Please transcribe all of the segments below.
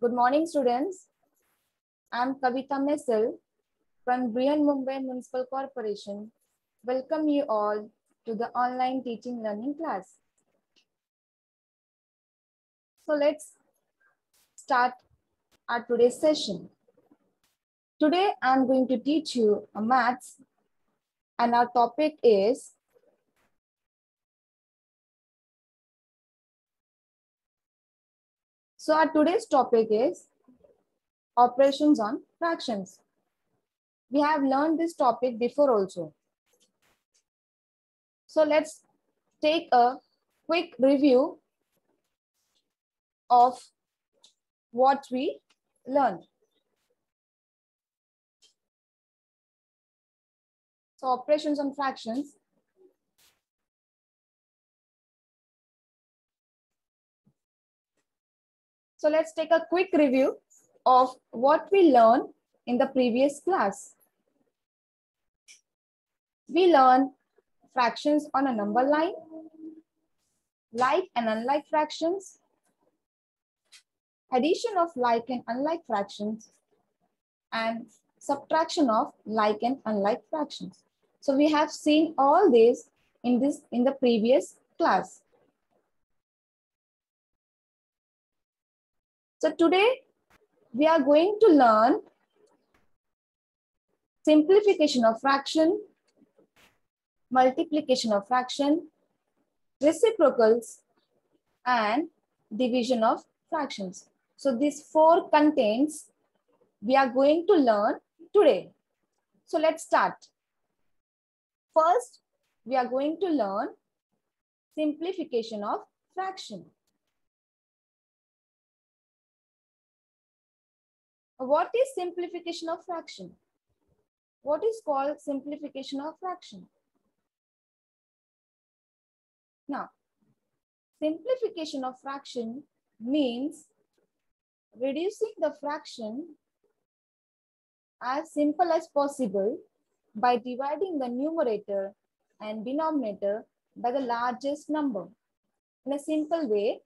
Good morning, students. I'm Kavita Messel from Brihan Mumbai Municipal Corporation. Welcome you all to the online teaching learning class. So let's start our today's session. Today I'm going to teach you a maths and our topic is our today's topic is operations on fractions. We have learned this topic before also. So let's take a quick review of what we learned. So operations on fractions. So let's take a quick review of what we learned in the previous class. We learned fractions on a number line, like and unlike fractions, addition of like and unlike fractions, and subtraction of like and unlike fractions. So we have seen all this in the previous class. So today we are going to learn simplification of fraction, multiplication of fraction, reciprocals, and division of fractions. So these four contents we are going to learn today. So let's start. First, we are going to learn simplification of fraction. What is simplification of fraction? What is called simplification of fraction? Now, simplification of fraction means reducing the fraction as simple as possible by dividing the numerator and denominator by the largest number. In a simple way,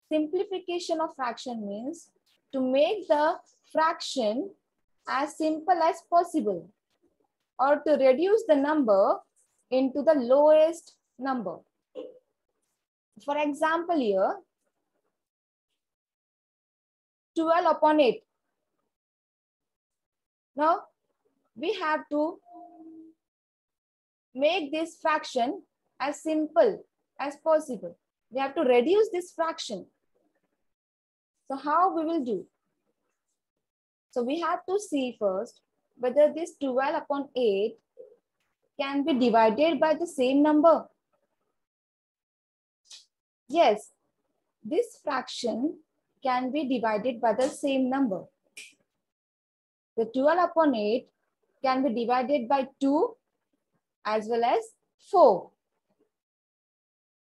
simplification of fraction means to make the fraction as simple as possible or to reduce the number into the lowest number. For example here, 12 upon 8. Now, we have to make this fraction as simple as possible. We have to reduce this fraction. So how we will do? So we have to see first whether this 12 upon 8 can be divided by the same number. Yes, this fraction can be divided by the same number. The 12 upon 8 can be divided by 2 as well as 4.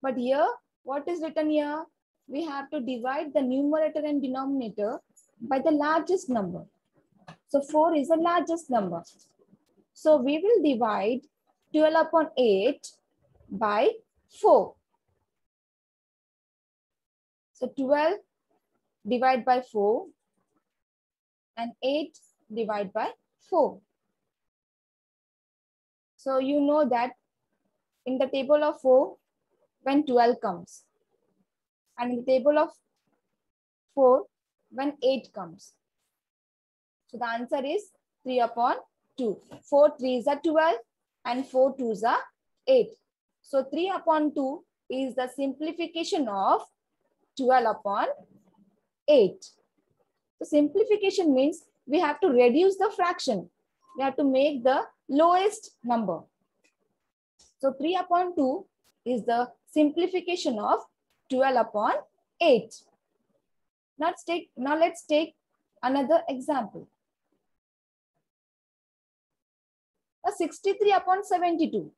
But here, what is written here? We have to divide the numerator and denominator by the largest number. So 4 is the largest number. So we will divide 12 upon 8 by 4. So 12 divided by 4 and 8 divided by 4. So you know that in the table of 4, when 12 comes, and in the table of 4, when 8 comes. So the answer is 3 upon 2. 4 3s are 12 and 4 2s are 8. So 3 upon 2 is the simplification of 12 upon 8. So simplification means we have to reduce the fraction. We have to make the lowest number. So 3 upon 2 is the simplification of 12 upon 8. Now let's take another example. A 63 upon 72.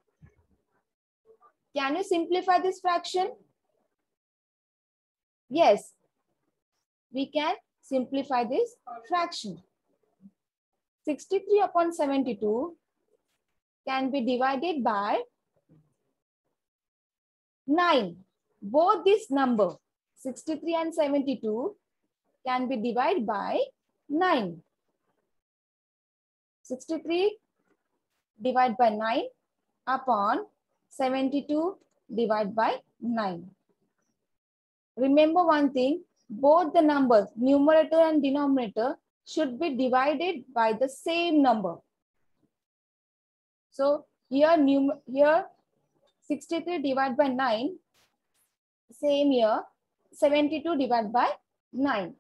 Can you simplify this fraction? Yes, we can simplify this fraction. 63 upon 72 can be divided by 9. Both this number, 63 and 72, can be divided by 9. 63 divided by 9 upon 72 divided by 9. Remember one thing, both the numbers, numerator and denominator, should be divided by the same number. So here 63 divided by 9, same here 72 divided by 9.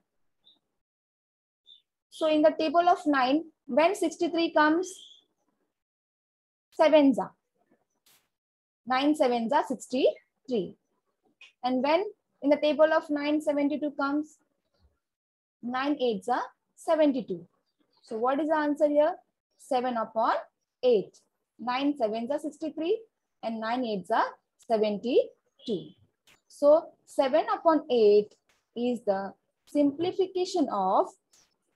So in the table of 9, when 63 comes, 7s are. 9 7s are 63. And when in the table of 9, 72 comes, 9 8s are 72. So what is the answer here? 7 upon 8. 9 7s are 63 and 9 8s are 72. So 7 upon 8 is the simplification of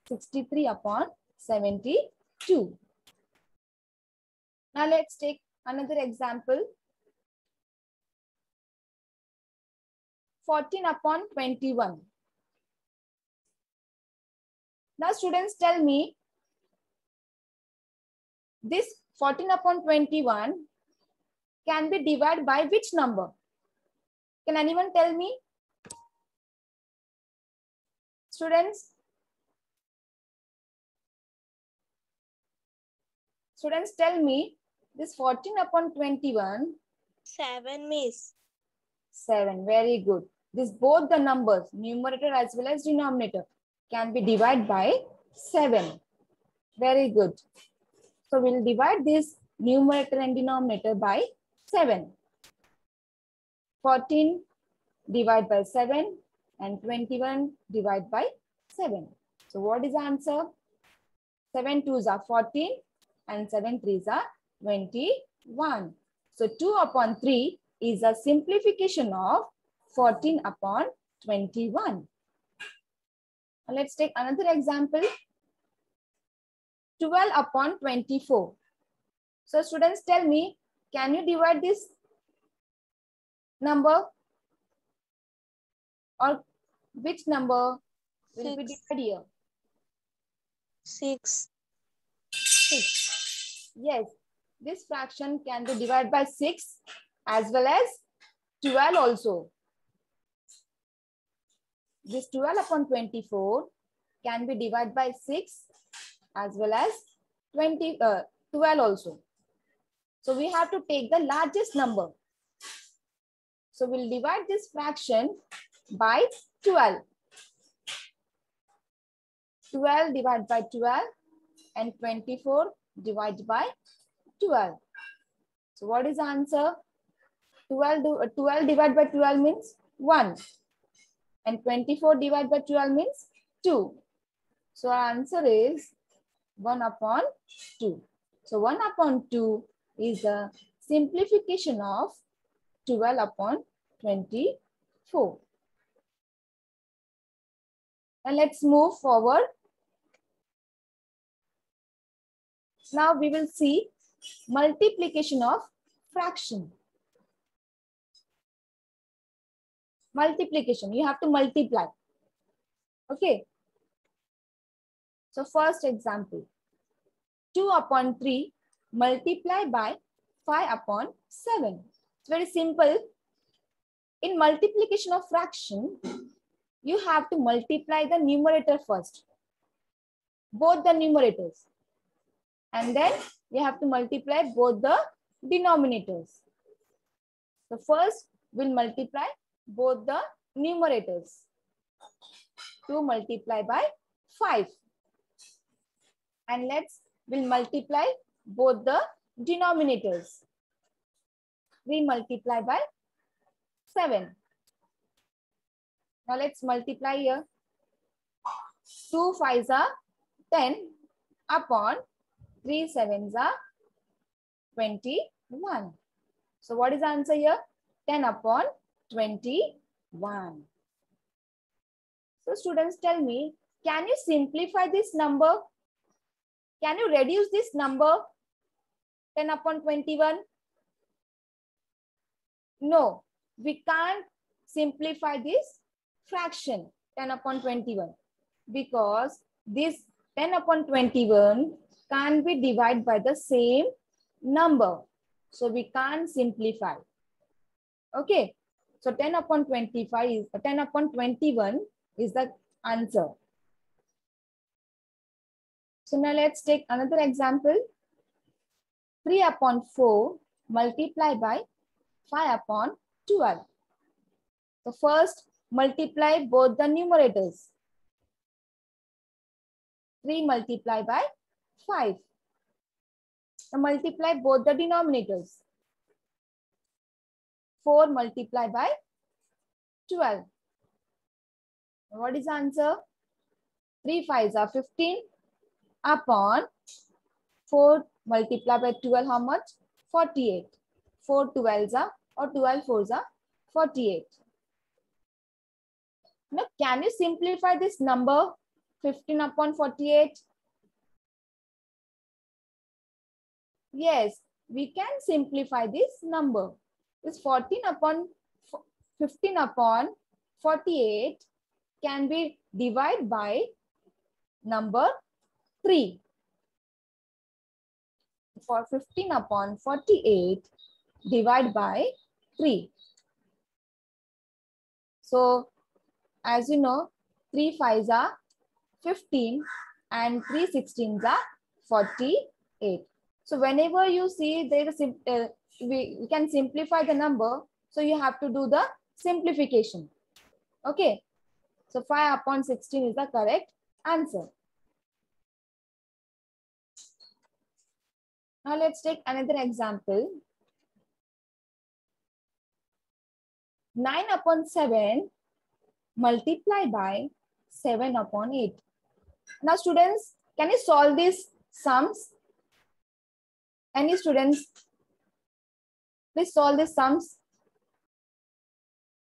63 upon 72. Now let's take another example. 14 upon 21. Now students, tell me, this 14 upon 21 can be divided by which number? Can anyone tell me? Students? Students, tell me, this 14 upon 21. 7, miss. 7, very good. This both the numbers, numerator as well as denominator, can be divided by 7. Very good. So we'll divide this numerator and denominator by 7. 14 divided by 7 and 21 divided by 7. So what is the answer? 7 2s are 14 and 7 3s are 21. So 2 upon 3 is a simplification of 14 upon 21. Now let's take another example. 12 upon 24. So students, tell me, can you divide this number? Or which number will be divided here? 6. 6. Yes, this fraction can be divided by 6 as well as 12 also. This 12 upon 24 can be divided by 6 as well as 12 also. So we have to take the largest number. So we'll divide this fraction by 12. 12 divided by 12 and 24 divided by 12. So what is the answer? 12 divided by 12 means 1. And 24 divided by 12 means 2. So our answer is 1 upon 2. So 1 upon 2 is the simplification of 12 upon 24. And let's move forward. Now we will see multiplication of fraction. Multiplication, you have to multiply. Okay. So first example, 2 upon 3 multiply by 5 upon 7. It's very simple. In multiplication of fraction, you have to multiply the numerator first. Both the numerators. And then you have to multiply both the denominators. So first we'll multiply both the numerators. 2 multiply by 5. And we'll multiply both the denominators. 3 multiply by 7. Now let's multiply here. 2 5s are 10 upon 3 7s are 21. So what is the answer here? 10 upon 21. So students, tell me, can you simplify this number? Can you reduce this number? 10 upon 21? No, we can't simplify this fraction 10 upon 21. Because this 10 upon 21 can't be divided by the same number. So we can't simplify. Okay. So 10 upon 25 is 10 upon 21 is the answer. So now let's take another example. 3 upon 4 multiply by 5 upon 12. So first multiply both the numerators. 3 multiply by 5. So multiply both the denominators. 4 multiply by 12. What is the answer? 3 5s are 15 upon 4 multiply by 12, how much? 48. 4 12s are, or 12 4s are 48. Now, can you simplify this number 15 upon 48? Yes, we can simplify this number. This 14 upon 15 upon 48 can be divided by number 3. For 15 upon 48, divide by 3. So, as you know, 3 5s are 15 and 3 16s are 48. So, whenever you see there is we can simplify the number, so you have to do the simplification. Okay. So, 5 upon 16 is the correct answer. Now, let's take another example. 9 upon 7 multiply by 7 upon 8. Now, students, can you solve these sums? Any students? Please solve these sums.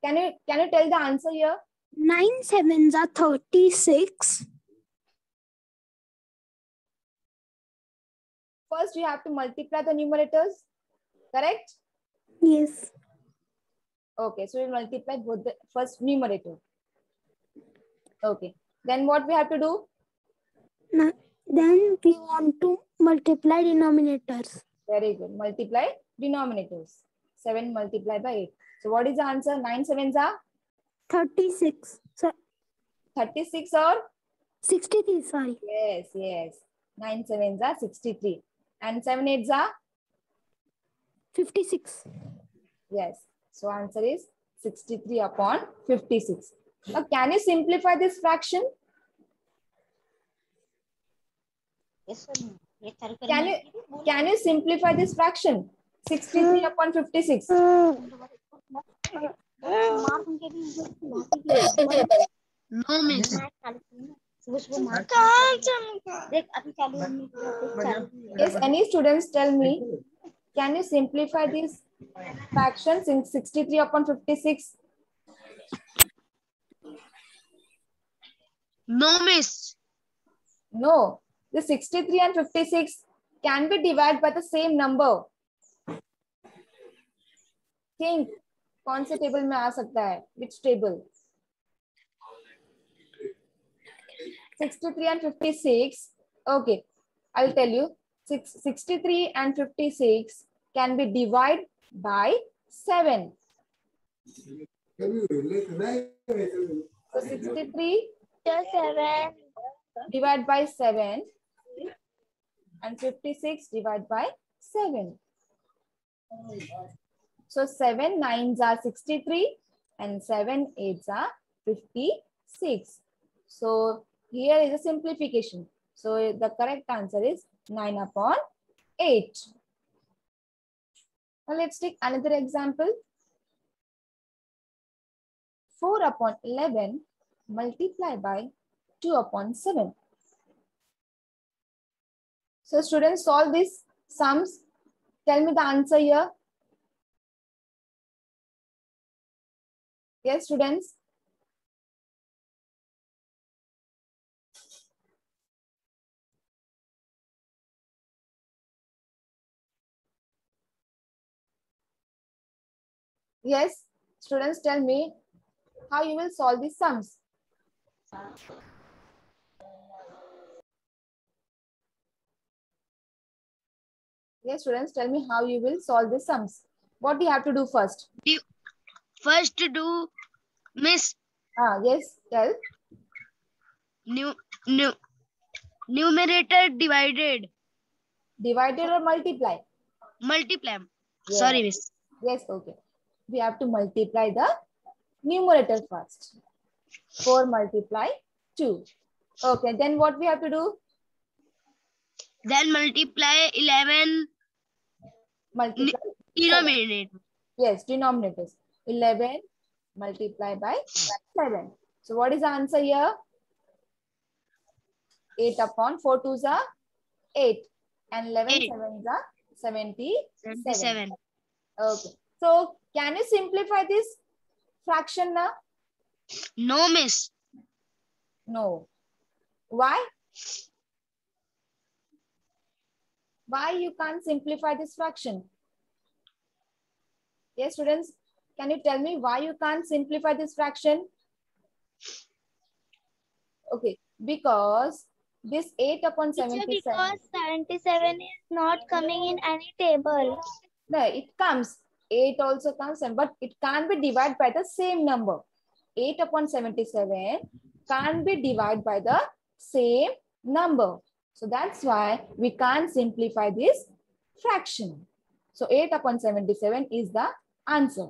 Can you tell the answer here? 9 sevens are 36. First, you have to multiply the numerators, correct? Yes. Okay, so we multiply both the first numerator. Okay, then what we have to do? Now, then we want to multiply denominators. Very good. Multiply denominators. 7 multiplied by 8. So what is the answer? 9 sevens are? 36. So 36 or? 63, sorry. Yes, yes. 9 sevens are 63. And 7 eights are? 56. Yes. So answer is 63 upon 56. Now can you simplify this fraction? Can you simplify this fraction? 63 upon 56. No, miss. Yes, any students tell me, can you simplify this fraction in 63 upon 56? No, miss. No, the 63 and 56 can be divided by the same number. Think, कौन से table में आ सकता है? Which table? 63 and 56. Okay, I'll tell you. 63 and 56 can be divided by 7. So 63 divided by 7 and 56 divided by 7. So 7 9s are 63 and 7 8s are 56. So here is a simplification. So the correct answer is 9 upon 8. Now let's take another example. 4 upon 11 multiply by 2 upon 7. So students, solve these sums. Tell me the answer here. Yes, students. Yes, students, tell me how you will solve these sums. Yes, students, tell me how you will solve the sums. What do you have to do first? First do miss Yes, tell. new numerator divided Divided or multiply? multiply. Yes. Sorry, miss. Yes, okay. We have to multiply the numerator first. 4 multiply 2. Okay, then what we have to do? Then multiply 11 Multiply 7. denominator. Yes, denominators. 11 multiplied by 7. So what is the answer here? 8 upon 4 twos are 8 and 11 8. sevens are 77. 77. Okay. So can you simplify this fraction now? No, miss. No. Why? Why you can't simplify this fraction? Yes, students, can you tell me why you can't simplify this fraction? Okay, because this 8 upon 77. Because 77 is not coming in any table. No, it comes. 8 also comes, but it can't be divided by the same number. 8 upon 77 can't be divided by the same number. So that's why we can't simplify this fraction. So 8 upon 77 is the answer.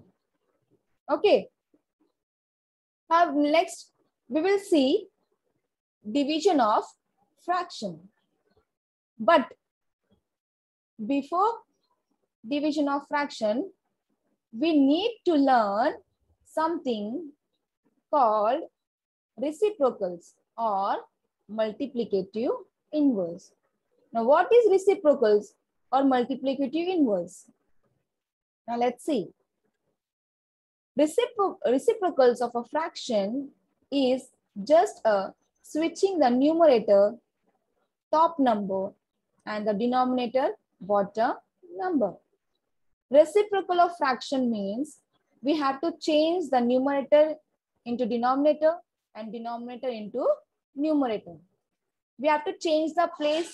Okay. Now next we will see division of fraction. But before division of fraction, we need to learn something called reciprocals or multiplicative inverse. Now, what is reciprocals or multiplicative inverse? Now, let's see. Reciprocals of a fraction is just switching the numerator top number and the denominator bottom number. Reciprocal of fraction means we have to change the numerator into denominator and denominator into numerator. We have to change the place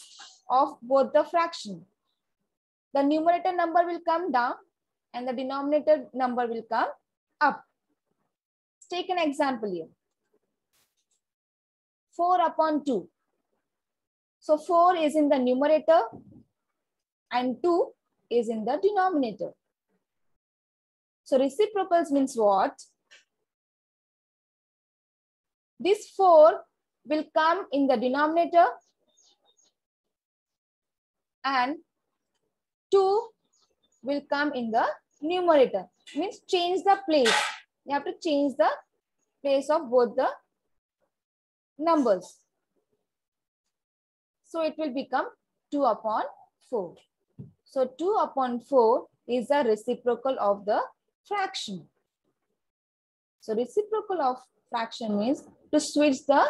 of both the fraction. The numerator number will come down and the denominator number will come up. Let's take an example here. 4 upon 2. So 4 is in the numerator and 2 is in the denominator. So reciprocals means what? This 4 will come in the denominator and 2 will come in the numerator. Means change the place. You have to change the place of both the numbers. So it will become 2 upon 4. So 2 upon 4 is the reciprocal of the fraction. So reciprocal of fraction means to switch the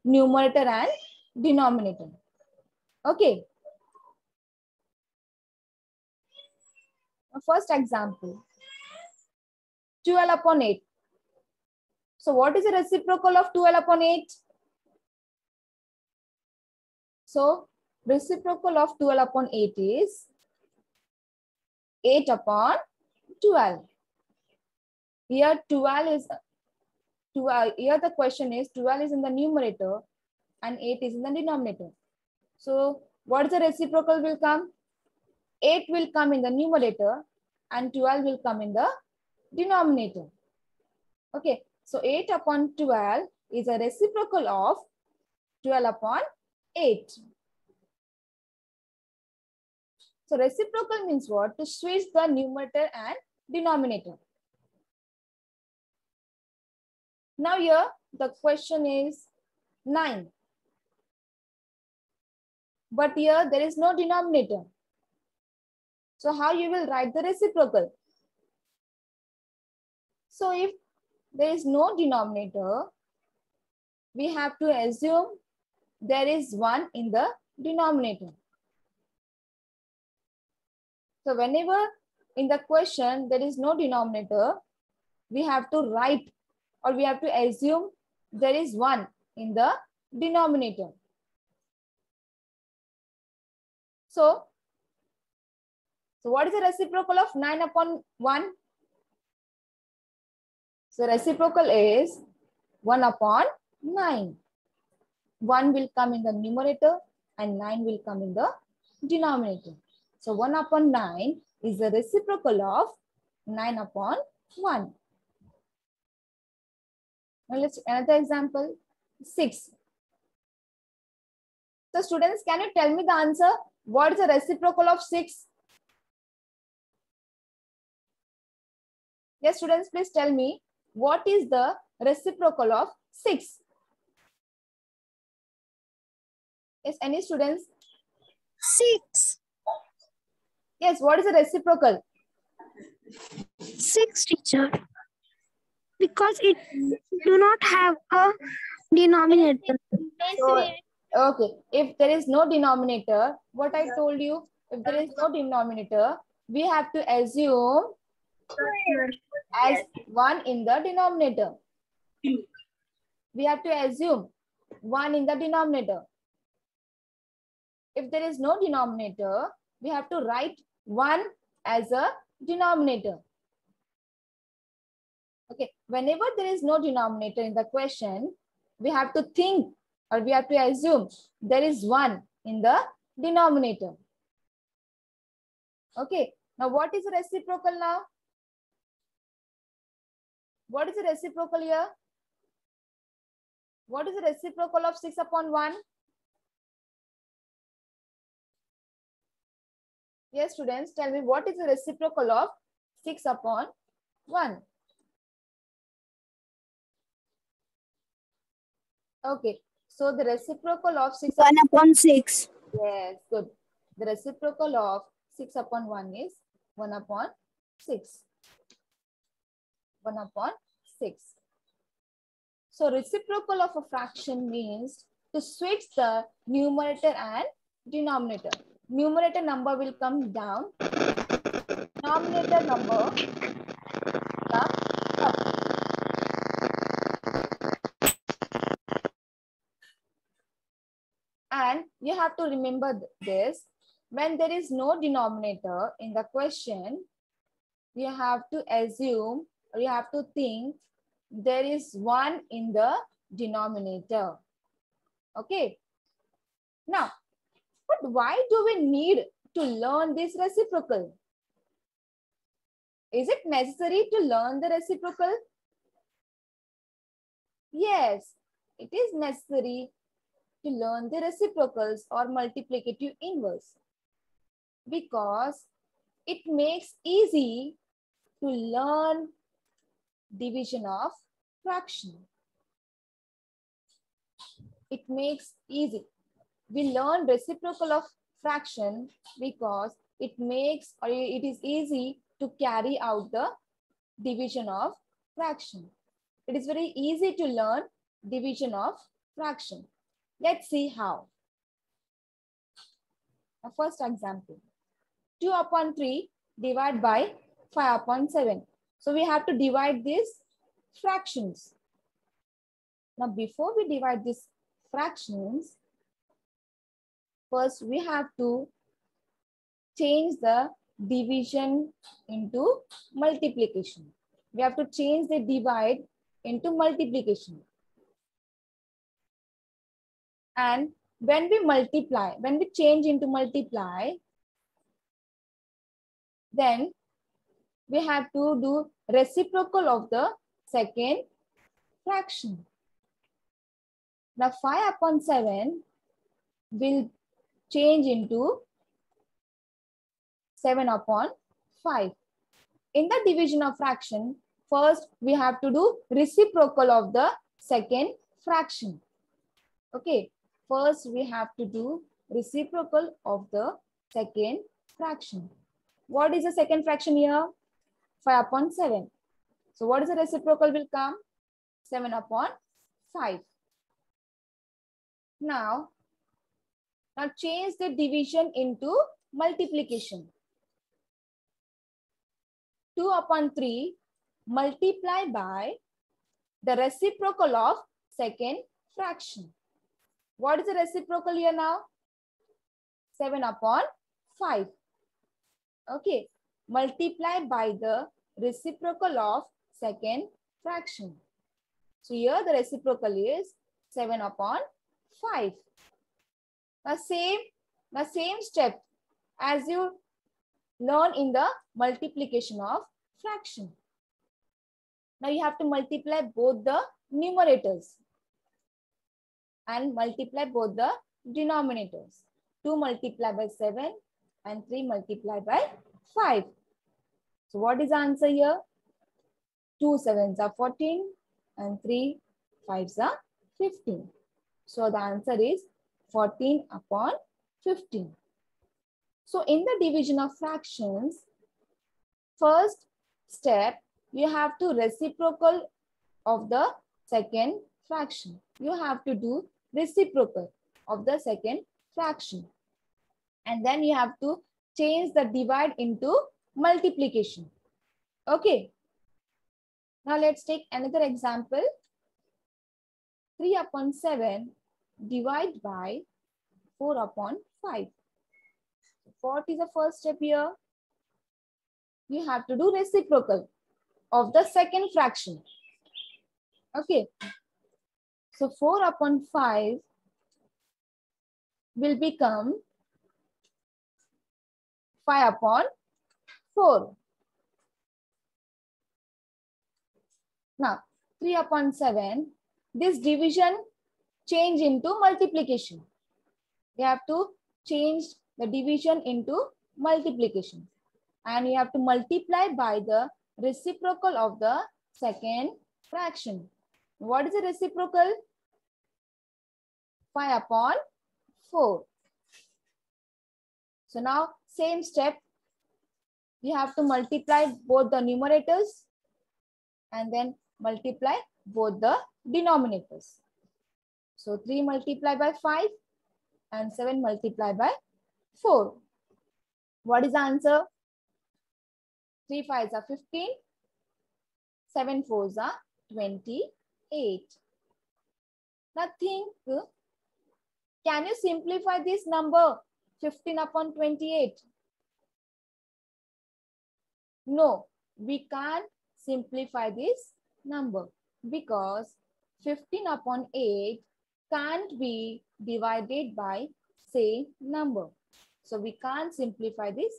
numerator and denominator. Okay. First example, 12 upon 8. So what is the reciprocal of 12 upon 8? So reciprocal of 12 upon 8 is 8 upon 12. Here 12 is 12. Here the question is 12 is in the numerator and 8 is in the denominator. So what is the reciprocal will come? 8 will come in the numerator and 12 will come in the denominator. Okay, so 8 upon 12 is a reciprocal of 12 upon 8. So reciprocal means what? To switch the numerator and denominator. Now here the question is 9. But here there is no denominator. So how you will write the reciprocal? So if there is no denominator, we have to assume there is 1 in the denominator. So whenever in the question there is no denominator, we have to write or we have to assume there is 1 in the denominator. So So what is the reciprocal of 9 upon 1? So reciprocal is 1 upon 9. 1 will come in the numerator and 9 will come in the denominator. So 1 upon 9 is the reciprocal of 9 upon 1. Now let's another example, 6. So students, can you tell me the answer? What is the reciprocal of 6? Yes, students, please tell me what is the reciprocal of 6? Yes, any students? 6. Yes, what is the reciprocal? 6, teacher. Because it do not have a denominator. So, okay, if there is no denominator, what I told you, if there is no denominator, we have to assume as 1 in the denominator. We have to assume 1 in the denominator. If there is no denominator, we have to write 1 as a denominator. Okay, whenever there is no denominator in the question, we have to think or we have to assume there is 1 in the denominator. Okay, now what is the reciprocal now? What is the reciprocal here? What is the reciprocal of 6 upon 1? Yes, students, tell me what is the reciprocal of 6 upon 1? Okay, so the reciprocal of 6 1 upon 6. Yes, good. The reciprocal of 6 upon 1 is 1 upon 6. 1 upon 6. So reciprocal of a fraction means to switch the numerator and denominator. Numerator number will come down. Denominator number come up. And you have to remember this. When there is no denominator in the question, you have to assume or you have to think there is 1 in the denominator. Okay. Now, but why do we need to learn this reciprocal? Is it necessary to learn the reciprocal? Yes, it is necessary to learn the reciprocals or multiplicative inverse because it makes easy to learn division of fraction. It makes easy. We learn reciprocal of fraction because it makes or it is easy to carry out the division of fraction. It is very easy to learn division of fraction. Let's see how. The first example, 2 upon 3 divided by 5 upon 7. So we have to divide these fractions. Now before we divide these fractions, first we have to change the division into multiplication. We have to change the divide into multiplication. And when we multiply, when we change into multiply, then we have to do reciprocal of the second fraction. Now 5 upon 7 will change into 7 upon 5. In the division of fraction, first we have to do reciprocal of the second fraction. Okay, first we have to do reciprocal of the second fraction. What is the second fraction here? 5 upon 7. So what is the reciprocal will come? 7 upon 5. Now change the division into multiplication. 2 upon 3 multiply by the reciprocal of second fraction. What is the reciprocal here now? 7 upon 5. Okay, multiply by the reciprocal of second fraction. So here the reciprocal is 7 upon 5. The same step as you learn in the multiplication of fraction. Now you have to multiply both the numerators and multiply both the denominators. 2 multiplied by 7 and 3 multiplied by 5. So what is the answer here? 2 sevens are 14 and 3 fives are 15. So the answer is 14 upon 15. So in the division of fractions, first step, you have to reciprocal of the second fraction. You have to do reciprocal of the second fraction. And then you have to change the divide into multiplication. Okay. Now let's take another example. 3 upon 7 divide by 4 upon 5. What is the first step here? You have to do reciprocal of the second fraction. Okay. So 4 upon 5 will become 5 upon 4. Now 3 upon 7, this division change into multiplication. You have to change the division into multiplication. And you have to multiply by the reciprocal of the second fraction. What is the reciprocal? 5 upon 4. So now same step. You have to multiply both the numerators and then multiply both the denominators. So 3 multiplied by 5 and 7 multiplied by 4. What is the answer? 3 5s are 15. 7 4s are 28. Now think, can you simplify this number 15 upon 28? No, we can't simplify this number because 15 upon 8 can't be divided by same number. So we can't simplify these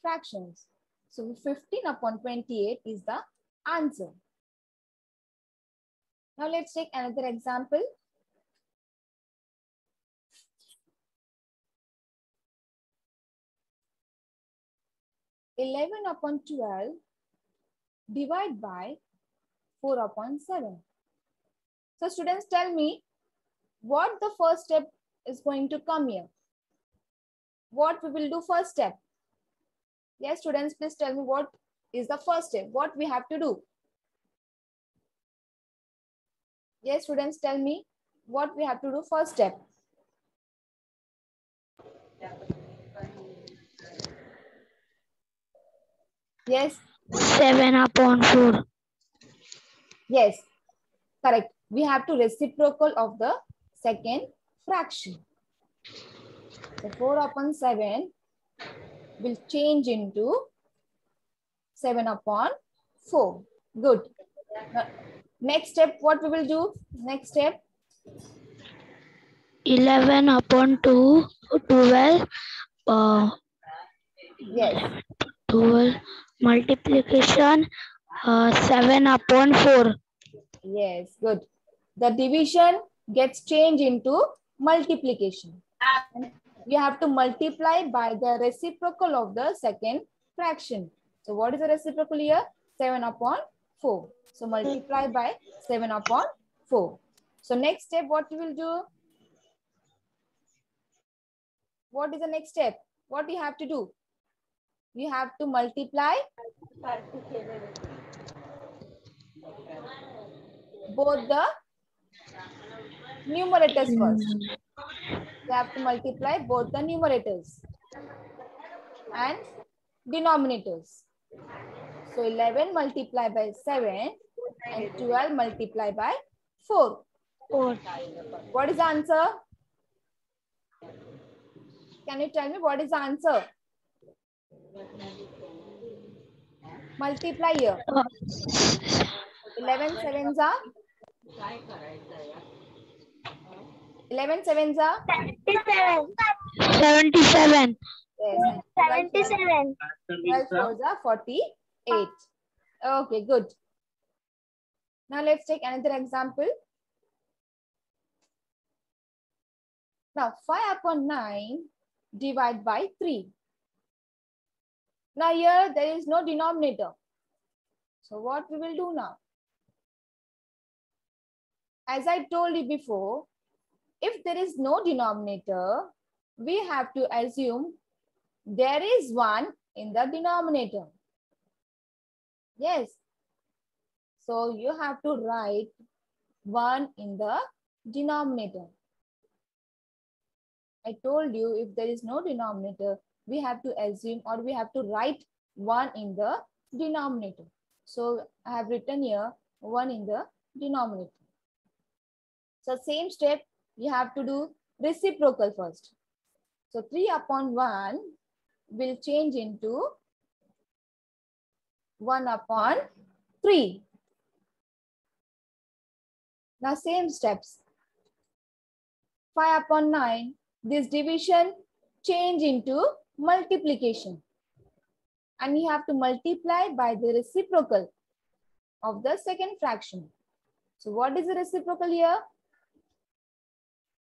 fractions. So 15 upon 28 is the answer. Now let's take another example. 11 upon 12 divide by 4 upon 7. So students, tell me what the first step is going to come here. What we will do first step? Yes, students, please tell me what is the first step. What we have to do? Yes, students, tell me what we have to do first step. Yes. 7 upon 4. Yes, correct. We have to reciprocal of the second fraction. So 4 upon 7 will change into 7 upon 4. Good. Now, next step, what we will do? Next step. 11 upon 2, 12. Yes. 12 multiplication 7 upon 4. Yes, good. The division gets changed into multiplication. You have to multiply by the reciprocal of the second fraction. So what is the reciprocal here? 7 upon 4. So multiply by 7 upon 4. So next step, what you will do? What is the next step? What you have to do? You have to multiply both the numerators first. You have to multiply both the numerators and denominators. So 11 multiplied by 7 and 12 multiplied by 4. 4. What is the answer? Can you tell me what is the answer? Multiply here. 11 sevens are 11 sevens are 77. yes, and 12 fours are 48. Okay, good. Now let's take another example. Now 5 upon 9 divide by 3. Now here there is no denominator. So what we will do now? As I told you before, if there is no denominator, we have to assume there is 1 in the denominator. Yes. So you have to write 1 in the denominator. I told you if there is no denominator, we have to assume or we have to write 1 in the denominator. So I have written here 1 in the denominator. So same step, you have to do reciprocal first. So 3 upon 1 will change into 1 upon 3. Now same steps. 5 upon 9, this division change into multiplication. And you have to multiply by the reciprocal of the second fraction. So what is the reciprocal here?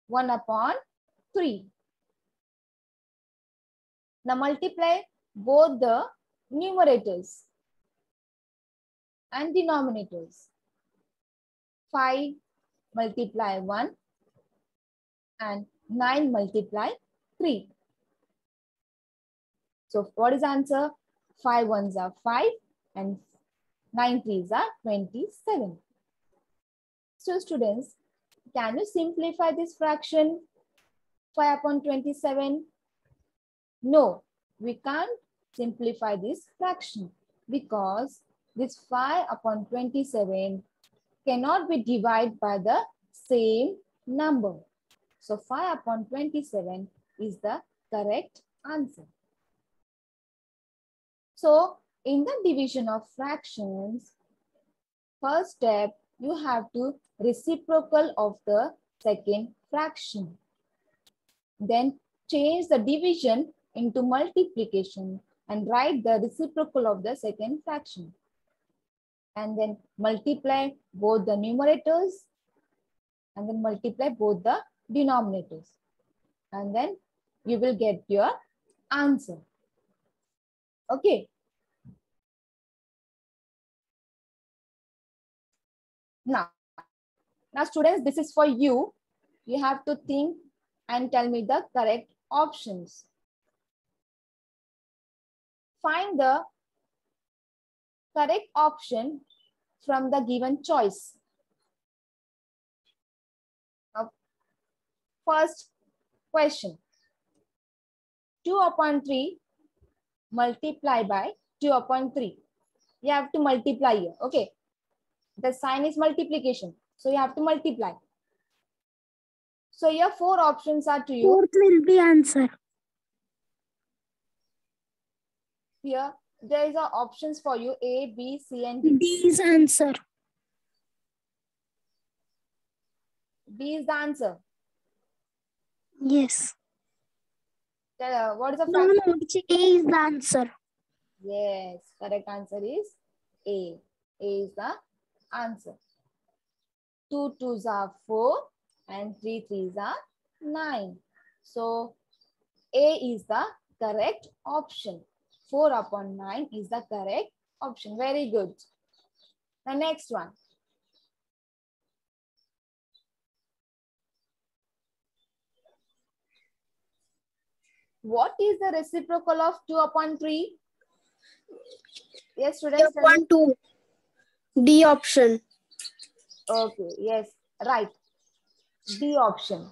1 upon 3. Now multiply both the numerators and denominators. 5 multiply 1 and 9 multiply 3. So what is the answer? 5 ones are 5 and 9 threes are 27. So students, can you simplify this fraction? 5 upon 27? No, we can't simplify this fraction because this 5 upon 27 cannot be divided by the same number. So 5 upon 27 is the correct answer. So in the division of fractions, first step, you have to reciprocal of the second fraction. Then change the division into multiplication and write the reciprocal of the second fraction. And then multiply both the numerators and then multiply both the denominators. And then you will get your answer. Okay. Now students, this is for you. You have to think and tell me the correct options. Find the correct option from the given choice. Now, first question. 2 upon 3 multiply by 2 upon 3. You have to multiply here. Okay. The sign is multiplication. So you have to multiply. So here 4 options are to you. Fourth will be answer. Here there is a options for you A, B, C and D. D is answer. B is the answer. Yes. What is the No, fraction? no, A is the answer. Yes, correct answer is A. A is the answer. 2 2s are 4 and 3 3s are 9. So A is the correct option. 4 upon 9 is the correct option. Very good. The next one. What is the reciprocal of 2 upon 3? Yes, students. 2. D option. Okay, yes, right. D option.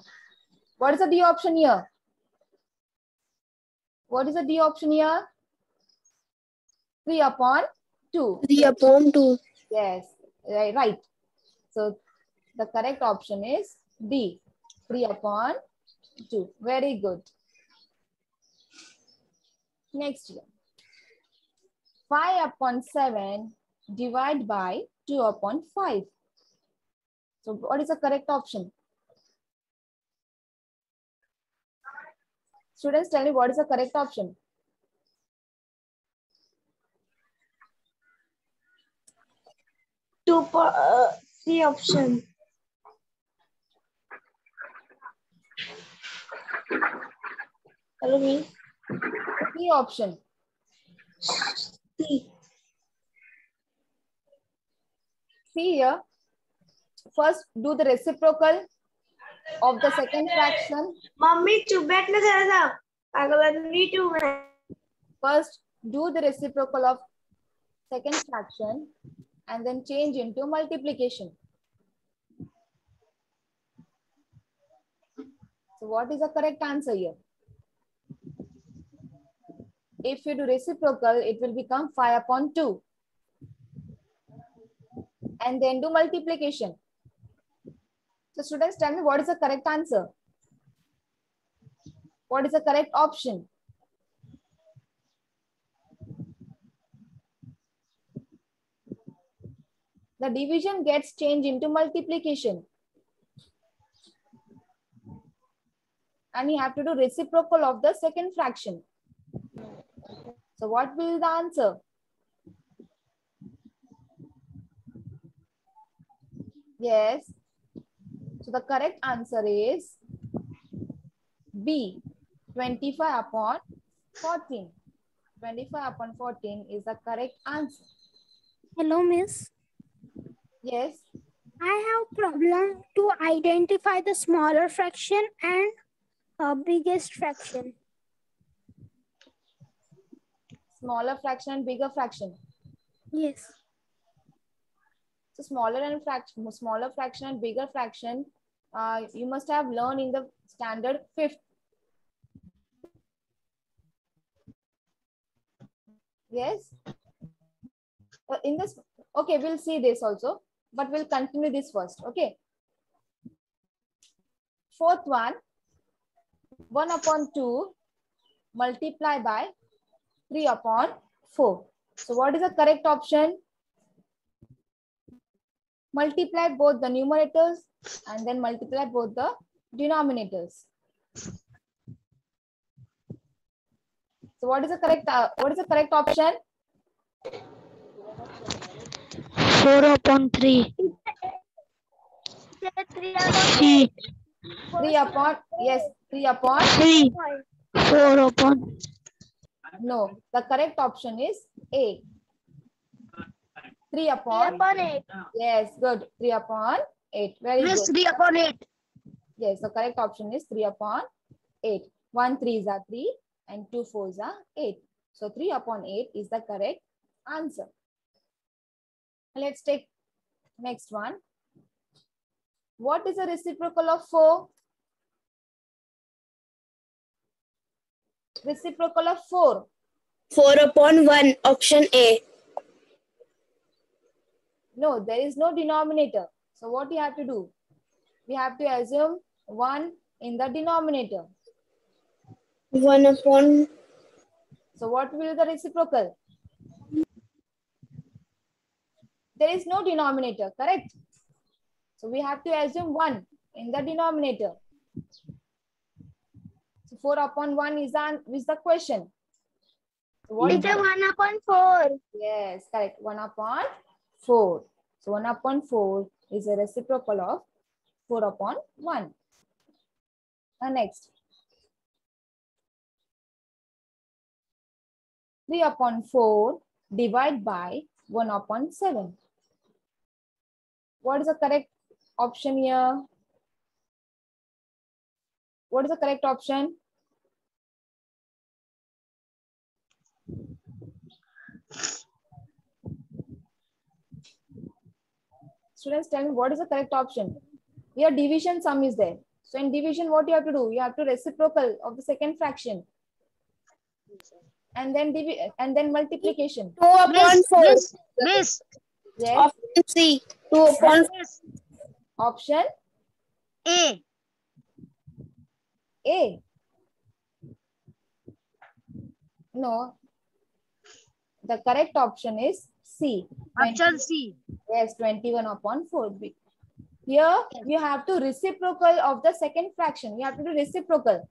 What is the D option here? What is the D option here? 3 upon 2. 3 upon 2. Yes, right. So the correct option is D. 3 upon 2. Very good. Next one. 5 upon 7 divided by 2 upon 5. So what is the correct option? Students, tell me what is the correct option? C option. Hello, me. C option. C. See here. First, do the reciprocal of the second fraction. Mummy चुप बैठना जरा सा पागल नहीं चुप मैं. First, do the reciprocal of second fraction and then change into multiplication. So what is the correct answer here? If you do reciprocal, it will become 5 upon 2. And then do multiplication. So students, tell me what is the correct answer? What is the correct option? The division gets changed into multiplication. And you have to do reciprocal of the second fraction. So what will be the answer? Yes. So the correct answer is B, 25 upon 14. 25 upon 14 is the correct answer. Hello, miss. Yes. I have problem to identify the smaller fraction and biggest fraction. Smaller fraction and bigger fraction. Yes. So smaller fraction and bigger fraction, you must have learned in the standard 5th. Yes. In this, okay, we'll see this also, but we'll continue this first. Okay. Fourth one, 1 upon 2 multiply by 3 upon 4. So what is the correct option? Multiply both the numerators and then multiply both the denominators. So what is the correct option? 4 upon 3. 3. 3 upon, yes, 3 upon. 3. 4 upon. No, the correct option is A. 3 upon 8. Yes, good. 3 upon 8. Very Miss, good. 3 upon 8. Yes, the correct option is 3 upon 8. 1 3s are 3 and 2 4s are 8. So 3 upon 8 is the correct answer. Let's take next one. What is the reciprocal of 4? Reciprocal of 4. 4 upon 1, option A. No, there is no denominator. So what you have to do? We have to assume 1 in the denominator. 1 upon. So what will be the reciprocal? There is no denominator, correct? So we have to assume 1 in the denominator. So 4 upon 1 is the question. So what is 1 upon 4. Yes, correct. 1 upon 4. So 1 upon 4 is a reciprocal of 4 upon 1. And next. 3 upon 4 divided by 1 upon 7. What is the correct option here? What is the correct option? Students, tell me what is the correct option? Here division sum is there. So in division, what you have to do? You have to reciprocal of the second fraction. And then multiplication. 2 upon 4. Miss. Yes. Option C. 2 upon 4. Option A. A. No. the correct option is C. Option C. Yes, 21 upon 4. Here you have to reciprocal of the second fraction. You have to do reciprocal.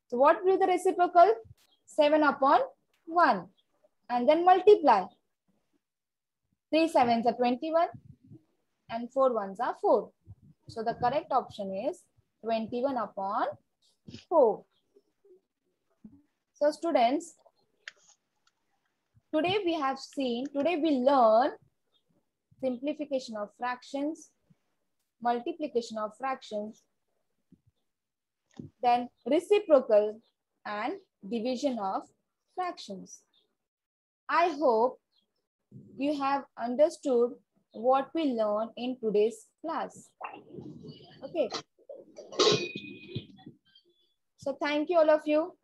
So what will be the reciprocal? 7 upon 1. And then multiply. 3 sevens are 21 and 4 ones are 4. So the correct option is 21 upon 4. So students, today we learn simplification of fractions, multiplication of fractions, then reciprocal and division of fractions. I hope you have understood what we learned in today's class. Okay. So thank you all of you.